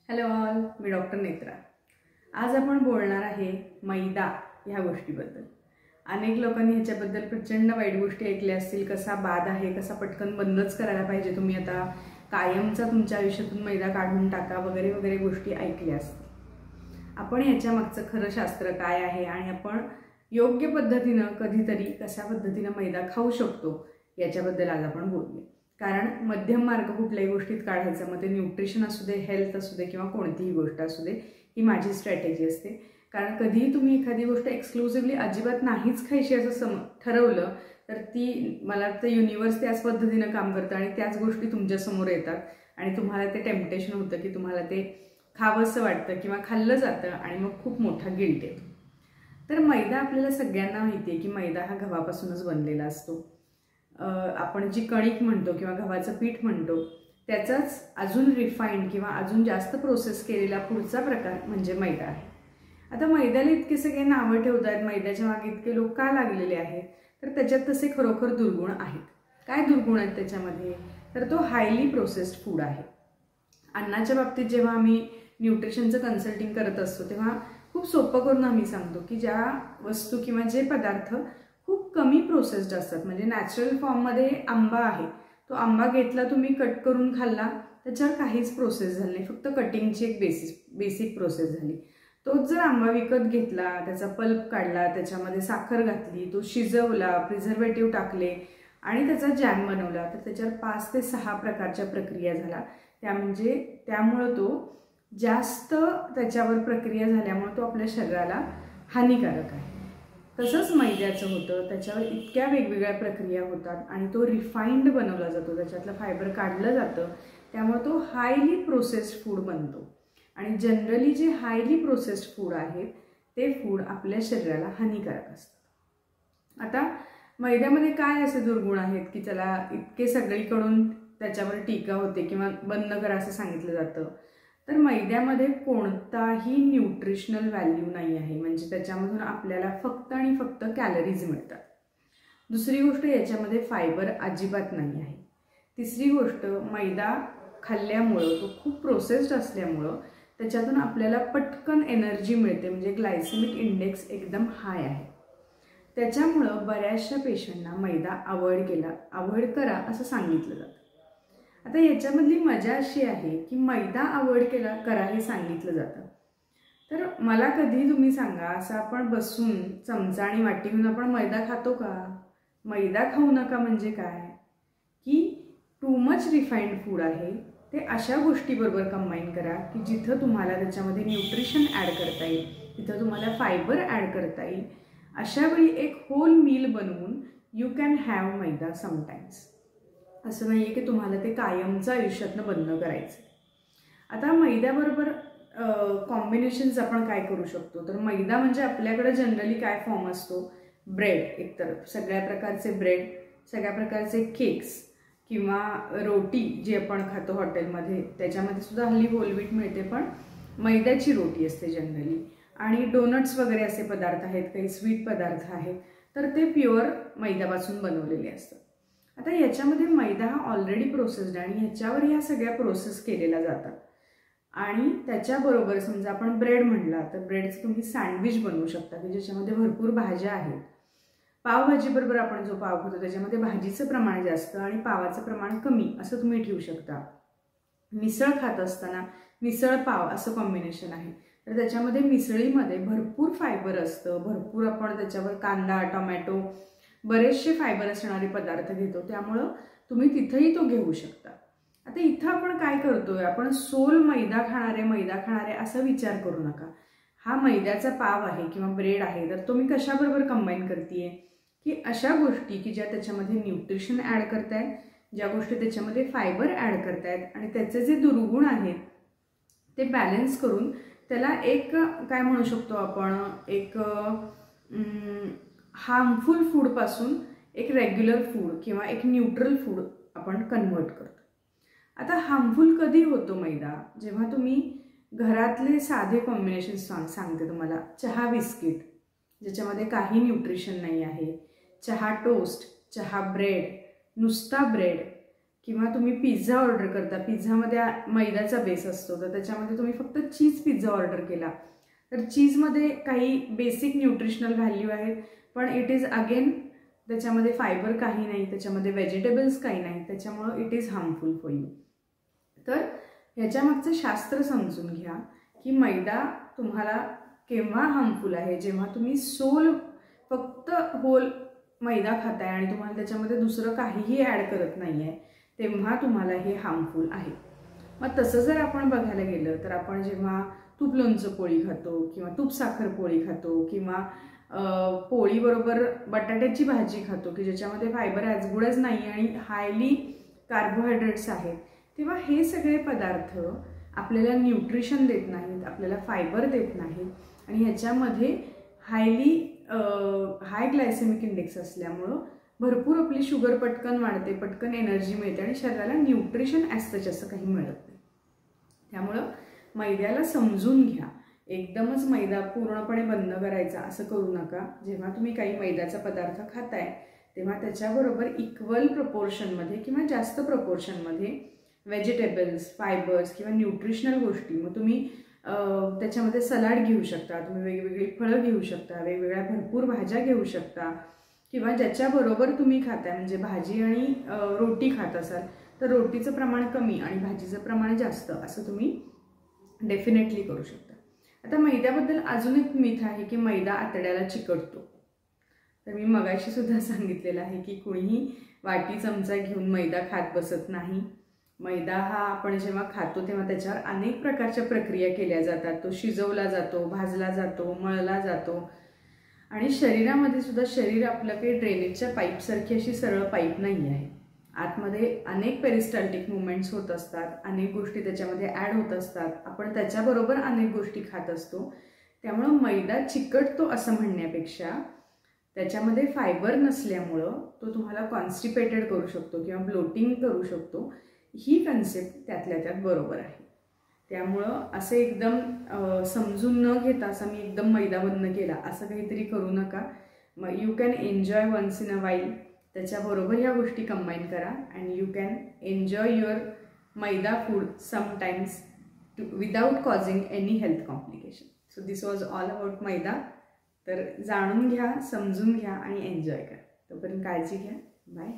Hello all, मी doctor Netra. आज आपण बोलणार आहे मैदा ह्या गोष्टीबद्दल। अनेक लोकांनी ह्याच्याबद्दल प्रचंड वाईट गोष्टी ऐकल्या असतील। कसा बाद आहे, कसा पटकन बंदच करायला पाहिजे, तुम्ही आता कायमचा तुमच्या आयुष्यातून मैदा काढून टाका वगैरे वगैरे गोष्टी ऐकल्या असतील। आपण ह्याच्या मागचं खरं शास्त्र काय आहे आणि आपण योग्य पद्धतीनं कधीतरी कशा पद्धतीनं मैदा खाऊ शकतो याच्याबद्दल आज आपण बोलूया। कारण मध्यम मार्ग कुठल्याही गोष्टीत काढायचा, मग ते न्यूट्रिशन असू दे, हेल्थ असू दे किंवा कोणतीही गोष्ट असू दे, ही माझी स्ट्रॅटेजी असते। कारण कधीही तुम्ही एखादी गोष्ट एक्सक्लुसिव्हली अजिबात नाहीच खायची असं ठरवलं तर ती मला वाटतं युनिवर्स त्याच पद्धतीनं काम करतं आणि त्याच गोष्टी तुमच्यासमोर येतात आणि तुम्हाला ते टेम्पटेशन होतं की तुम्हाला ते खावंसं वाटतं किंवा खाल्लं जातं आणि मग खूप मोठा गिल्ट येतो। तर मैदा आपल्याला सगळ्यांना माहिती आहे की मैदा हा गव्हापासूनच बनलेला असतो। आपण जी कणिक म्हणतो किंवा गव्हाचं पीठ म्हणतो त्याचाच अजून रिफाईंड किंवा अजून जास्त प्रोसेस केलेला पुढचा प्रकार म्हणजे मैदा आहे। आता मैद्याला इतके सगळे नावं ठेवतात, मैद्याच्या मागे इतके लोक का लागलेले आहेत, तर त्याच्यात तसे खरोखर दुर्गुण आहेत। काय दुर्गुण आहेत त्याच्यामध्ये, तर तो हायली प्रोसेस्ड फूड आहे। अन्नाच्या बाबतीत जेव्हा आम्ही न्यूट्रिशनचं कन्सल्टिंग करत असतो तेव्हा खूप सोपं करून आम्ही सांगतो की ज्या वस्तू किंवा जे पदार्थ खूप कमी प्रोसेस्ड असतात, म्हणजे नॅचरल फॉर्ममध्ये आंबा आहे, तो आंबा घेतला तुम्ही, कट करून खाल्ला, त्याच्यावर काहीच प्रोसेस झाली नाही, फक्त कटिंगची एक बेसिक प्रोसेस झाली। तोच जर आंबा विकत घेतला, त्याचा पल्प काढला, त्याच्यामध्ये साखर घातली, तो शिजवला, प्रिझर्वेटिव्ह टाकले आणि त्याचा जॅम बनवला, तर त्याच्यावर 5 ते 6 प्रकारच्या प्रक्रिया झाल्या। त्यामुळं तो जास्त त्याच्यावर प्रक्रिया झाल्यामुळे तो आपल्या शरीराला हानिकारक आहे। तसंच मैद्याचं होतं, त्याच्यावर इतक्या वेगवेगळ्या प्रक्रिया होतात आणि तो रिफाईंड बनवला जातो, त्याच्यातलं फायबर काढलं जातं, त्यामुळे तो हायली प्रोसेस्ड फूड बनतो आणि जनरली जे हायली प्रोसेस्ड फूड आहेत ते फूड आपल्या शरीराला हानिकारक असतात। आता मैद्यामध्ये काय असे दुर्गुण आहेत की त्याला इतके सगळीकडून त्याच्यावर टीका होते किंवा बंद करा असं सांगितलं जातं, तर मैद्यामध्ये कोणताही न्यूट्रिशनल व्हॅल्यू नाही आहे, म्हणजे त्याच्यामधून आपल्याला फक्त आणि फक्त कॅलरीज मिळतात। दुसरी गोष्ट, याच्यामध्ये फायबर अजिबात नाही आहे। तिसरी गोष्ट, मैदा खाल्ल्यामुळं तो खूप प्रोसेस्ड असल्यामुळं त्याच्यातून आपल्याला पटकन एनर्जी मिळते, म्हणजे ग्लायसेमिक इंडेक्स एकदम हाय आहे। त्याच्यामुळं बऱ्याचशा पेशंटना मैदा अवॉइड करा असं सांगितलं जातं। आता याच्यामधली मजा अशी आहे की मैदा अवॉइड करा हे सांगितलं जातं, तर मला कधी तुम्ही सांगा, असं आपण बसून चमचा आणि वाटी घेऊन आपण मैदा खातो का? मैदा खाऊ नका म्हणजे काय की टू मच रिफाईंड फूड आहे, ते अशा गोष्टीबरोबर कंबाईन करा की जिथं तुम्हाला त्याच्यामध्ये न्यूट्रिशन ॲड करता येईल, तिथं तुम्हाला फायबर ॲड करता येईल। अशा वेळी एक होल मील बनवून you can have maida sometimes. असं नाही आहे की तुम्हाला ते कायमचं आयुष्यातनं बंद करायचं। आता मैद्याबरोबर कॉम्बिनेशन्स आपण काय करू शकतो, तर मैदा म्हणजे आपल्याकडे जनरली काय फॉर्म असतो, ब्रेड, एकतर सगळ्या प्रकारचे ब्रेड, सगळ्या प्रकारचे केक्स किंवा रोटी जी आपण खातो हॉटेलमध्ये, त्याच्यामध्ये सुद्धा हल्ली होल व्हीट मिळते पण मैद्याची रोटी असते जनरली, आणि डोनट्स वगैरे असे पदार्थ आहेत, काही स्वीट पदार्थ आहेत, तर ते प्युअर मैद्यापासून बनवलेले असतात। आता याच्यामध्ये मैदा हा ऑलरेडी प्रोसेस्ड आहे आणि ह्याच्यावर ह्या सगळ्या प्रोसेस केलेल्या जातात आणि त्याच्याबरोबर समजा आपण ब्रेड म्हणला तर ब्रेडचं तुम्ही सँडविच बनवू शकता की ज्याच्यामध्ये भरपूर भाज्या आहेत। पावभाजीबरोबर आपण जो पाव खातो त्याच्यामध्ये भाजीचं प्रमाण जास्त आणि पावाचं प्रमाण कमी असं तुम्ही ठेवू शकता। मिसळ खात असताना मिसळ पाव असं कॉम्बिनेशन आहे, तर त्याच्यामध्ये मिसळीमध्ये भरपूर फायबर असतं, भरपूर आपण त्याच्यावर कांदा, टोमॅटो, बरेचसे फायबर असणारे पदार्थ घेतो, त्यामुळं तुम्ही तिथंही तो घेऊ शकता। आता इथं आपण काय करतोय, आपण सोल मैदा खाणारे असा विचार करू नका। हा मैद्याचा पाव आहे किंवा ब्रेड आहे, तर तुम्ही कशाबरोबर कंबाईन करतीये की अशा गोष्टी की ज्या त्याच्यामध्ये न्यूट्रिशन ॲड करतायत, ज्या गोष्टी त्याच्यामध्ये फायबर ॲड करतायत आणि त्याचे जे दुर्गुण आहेत ते बॅलन्स करून त्याला एक काय म्हणू शकतो आपण, एक हार्मफुल फूडपासून एक रेग्युलर फूड किंवा एक न्यूट्रल फूड आपण कन्व्हर्ट करतो। आता हार्मफुल कधी होतो मैदा, जेव्हा तुम्ही घरातले साधे कॉम्बिनेशन सांगते तुम्हाला, चहा बिस्किट ज्याच्यामध्ये काही न्यूट्रिशन नाही आहे, चहा टोस्ट, चहा ब्रेड, नुसता ब्रेड, किंवा तुम्ही पिझ्झा ऑर्डर करता, पिझ्झामध्ये मैद्याचा बेस असतो, तर त्याच्यामध्ये तुम्ही फक्त चीज पिझ्झा ऑर्डर केला तर चीजमध्ये काही बेसिक न्यूट्रिशनल व्हॅल्यू आहेत, पण इट इज अगेन त्याच्यामध्ये फायबर काही नाही, त्याच्यामध्ये व्हेजिटेबल्स काही नाही, त्याच्यामुळं it is harmful for you. तर ह्याच्यामागचं शास्त्र समजून घ्या की मैदा तुम्हाला केव्हा हार्मफुल आहे, जेव्हा तुम्ही फक्त होल मैदा खाताय आणि तुम्हाला त्याच्यामध्ये दुसरं काहीही ॲड करत नाही आहे, तेव्हा तुम्हाला हे हार्मफुल आहे. मग तसं जर आपण बघायला गेलं तर आपण जेव्हा तूप लोणचं पोळी खातो किंवा तूप साखर पोळी खातो किंवा पोळीबरोबर बटाट्याची भाजी खातो की ज्याच्यामध्ये फायबर ॲज गुड ॲज नाही आणि हायली कार्बोहायड्रेट्स आहेत, तेव्हा हे सगळे पदार्थ आपल्याला न्यूट्रिशन देत नाहीत, आपल्याला फायबर देत नाहीत आणि ह्याच्यामध्ये हाय ग्लायसेमिक इंडेक्स असल्यामुळं भरपूर आपली शुगर पटकन वाढते, पटकन एनर्जी मिळते आणि शरीराला न्यूट्रिशन ॲज सच असं काही मिळत नाही. त्यामुळं मैद्याला समजून घ्या. एकदमच मैदा पूर्णपणे बंद करायचा असं करू नका. जेव्हा तुम्ही काही मैद्याचा पदार्थ खाताय तेव्हा त्याच्याबरोबर इक्वल प्रपोर्शनमध्ये किंवा जास्त प्रपोर्शनमध्ये व्हेजिटेबल्स, फायबर्स किंवा न्यूट्रिशनल गोष्टी, मग तुम्ही त्याच्यामध्ये सलाड घेऊ शकता, तुम्ही वेगवेगळी फळं घेऊ शकता, वेगवेगळ्या भरपूर भाज्या घेऊ शकता किंवा ज्याच्याबरोबर तुम्ही खाताय म्हणजे भाजी आणि रोटी खात असाल तर रोटीचं प्रमाण कमी आणि भाजीचं प्रमाण जास्त असं तुम्ही डेफिनेटली करू शकता. आता मैद्याबद्दल अजून एक मिथ आहे की मैदा आतड्याला चिकटतो. तर मी मगाशी सुद्धा सांगितलेलं आहे की कुणीही वाटी चमचा घेऊन मैदा खात बसत नाही. मैदा हा आपण जेव्हा खातो तेव्हा त्याच्यावर अनेक प्रकारच्या प्रक्रिया केल्या जातात. तो शिजवला जातो, भाजला जातो, मळला जातो आणि शरीरामध्ये सुद्धा शरीर आपलं काही ड्रेनेजच्या पाईपसारखी अशी सरळ पाईप नाही आहे. आतमध्ये अनेक पेरिस्टाल्टिक मुवमेंट्स होत असतात, अनेक गोष्टी त्याच्यामध्ये ॲड होत असतात, आपण त्याच्याबरोबर अनेक गोष्टी खात असतो. त्यामुळं मैदा चिकटतो असं म्हणण्यापेक्षा त्याच्यामध्ये फायबर नसल्यामुळं तो तुम्हाला कॉन्स्टिपेटेड करू शकतो किंवा ब्लोटिंग करू शकतो, ही कन्सेप्ट त्यातल्या त्यात बरोबर आहे. त्यामुळं असं एकदम समजून न घेता असं मी एकदम मैदा बंद केला असं काहीतरी करू नका. मग you can enjoy once in a while, त्याच्याबरोबर ह्या गोष्टी कंबाईन करा and you can enjoy your maida food sometimes without causing any health complication. So this was all about maida. तर जाणून घ्या, समजून घ्या आणि एन्जॉय करा. तोपर्यंत काळजी घ्या. बाय.